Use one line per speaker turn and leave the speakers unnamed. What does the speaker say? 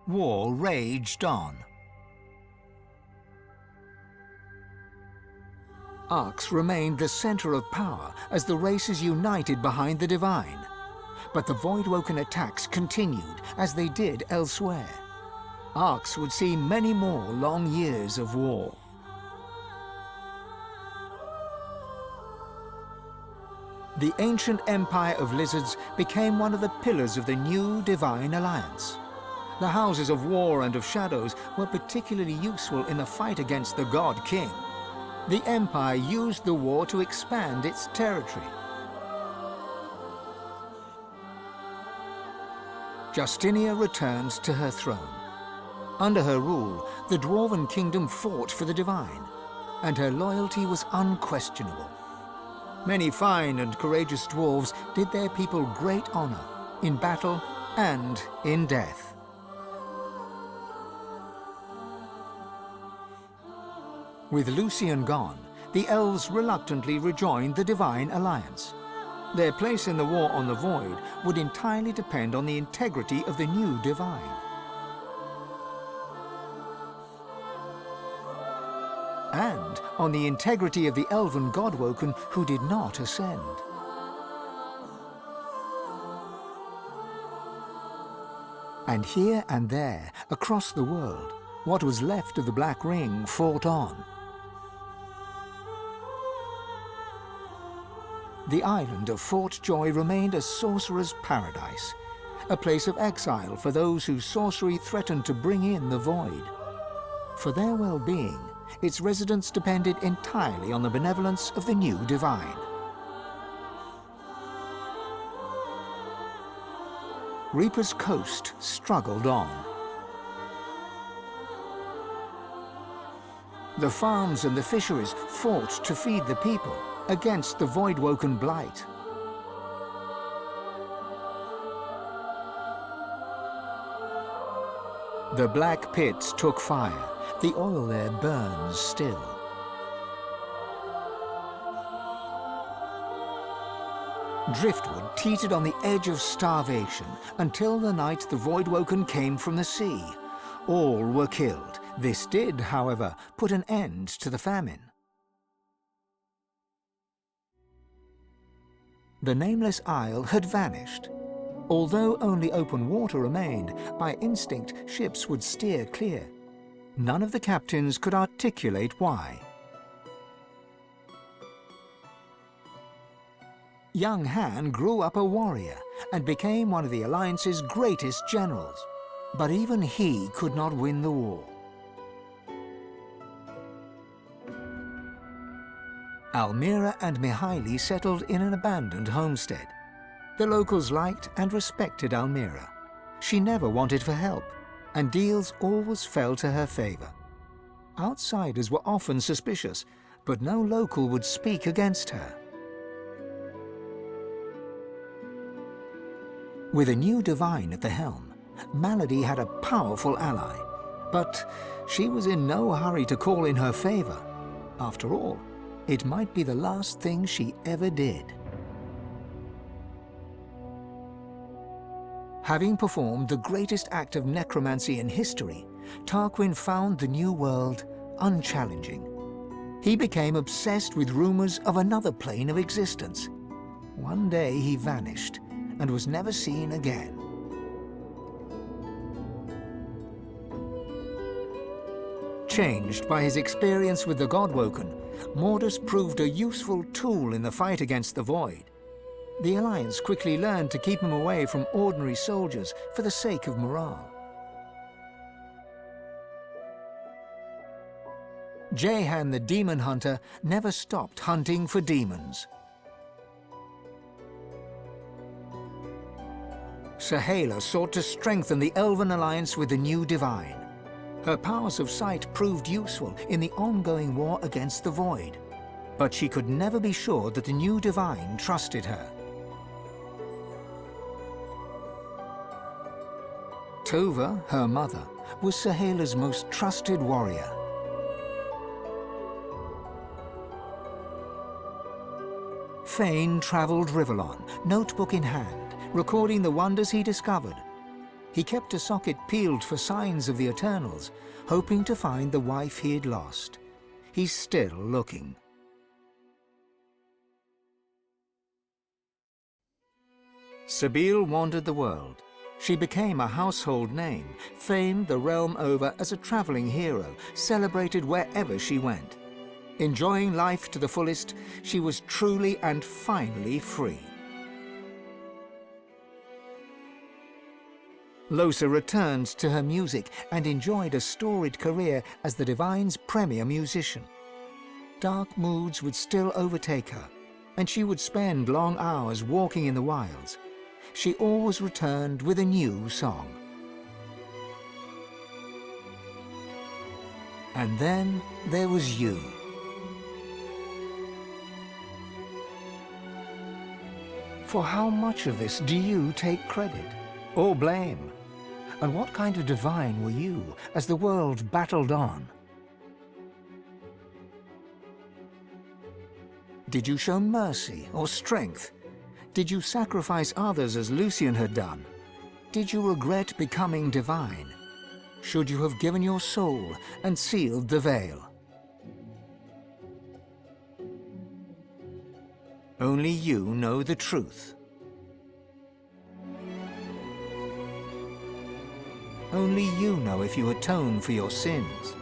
war raged on. Arx remained the center of power as the races united behind the Divine. But the Voidwoken attacks continued as they did elsewhere. Arx would see many more long years of war. The ancient empire of lizards became one of the pillars of the new Divine Alliance. The houses of war and of shadows were particularly useful in the fight against the God King. The empire used the war to expand its territory. Justinia returned to her throne. Under her rule, the Dwarven kingdom fought for the Divine, and her loyalty was unquestionable. Many fine and courageous dwarves did their people great honor, in battle and in death. With Lucian gone, the elves reluctantly rejoined the Divine Alliance. Their place in the war on the Void would entirely depend on the integrity of the new Divine. And on the integrity of the elven Godwoken who did not ascend. And here and there, across the world, what was left of the Black Ring fought on. The island of Fort Joy remained a sorcerer's paradise, a place of exile for those whose sorcery threatened to bring in the Void. For their well-being, its residents depended entirely on the benevolence of the new Divine. Reaper's Coast struggled on. The farms and the fisheries fought to feed the people against the Voidwoken blight. The black pits took fire. The oil there burns still. Driftwood teetered on the edge of starvation until the night the Voidwoken came from the sea. All were killed. This did, however, put an end to the famine. The nameless isle had vanished. Although only open water remained, by instinct ships would steer clear. None of the captains could articulate why. Young Han grew up a warrior and became one of the Alliance's greatest generals. But even he could not win the war. Almira and Mihaili settled in an abandoned homestead. The locals liked and respected Almira. She never wanted for help, and deals always fell to her favor. Outsiders were often suspicious, but no local would speak against her. With a new Divine at the helm, Malady had a powerful ally, but she was in no hurry to call in her favor. After all, it might be the last thing she ever did. Having performed the greatest act of necromancy in history, Tarquin found the new world unchallenging. He became obsessed with rumors of another plane of existence. One day he vanished and was never seen again. Changed by his experience with the Godwoken, Mordus proved a useful tool in the fight against the Void. The Alliance quickly learned to keep him away from ordinary soldiers for the sake of morale. Jehan the Demon Hunter never stopped hunting for demons. Sahala sought to strengthen the Elven Alliance with the new Divine. Her powers of sight proved useful in the ongoing war against the Void, but she could never be sure that the new Divine trusted her. Tova, her mother, was Sahala's most trusted warrior. Fane traveled Rivellon, notebook in hand, recording the wonders he discovered. He kept a socket peeled for signs of the Eternals, hoping to find the wife he had lost. He's still looking. Sabine wandered the world. She became a household name, famed the realm over as a traveling hero, celebrated wherever she went. Enjoying life to the fullest, she was truly and finally free. Lohse returned to her music and enjoyed a storied career as the Divine's premier musician. Dark moods would still overtake her, and she would spend long hours walking in the wilds. She always returned with a new song. And then there was you. For how much of this do you take credit or blame? And what kind of divine were you as the world battled on? Did you show mercy or strength? Did you sacrifice others as Lucian had done? Did you regret becoming divine? Should you have given your soul and sealed the veil? Only you know the truth. Only you know if you atone for your sins.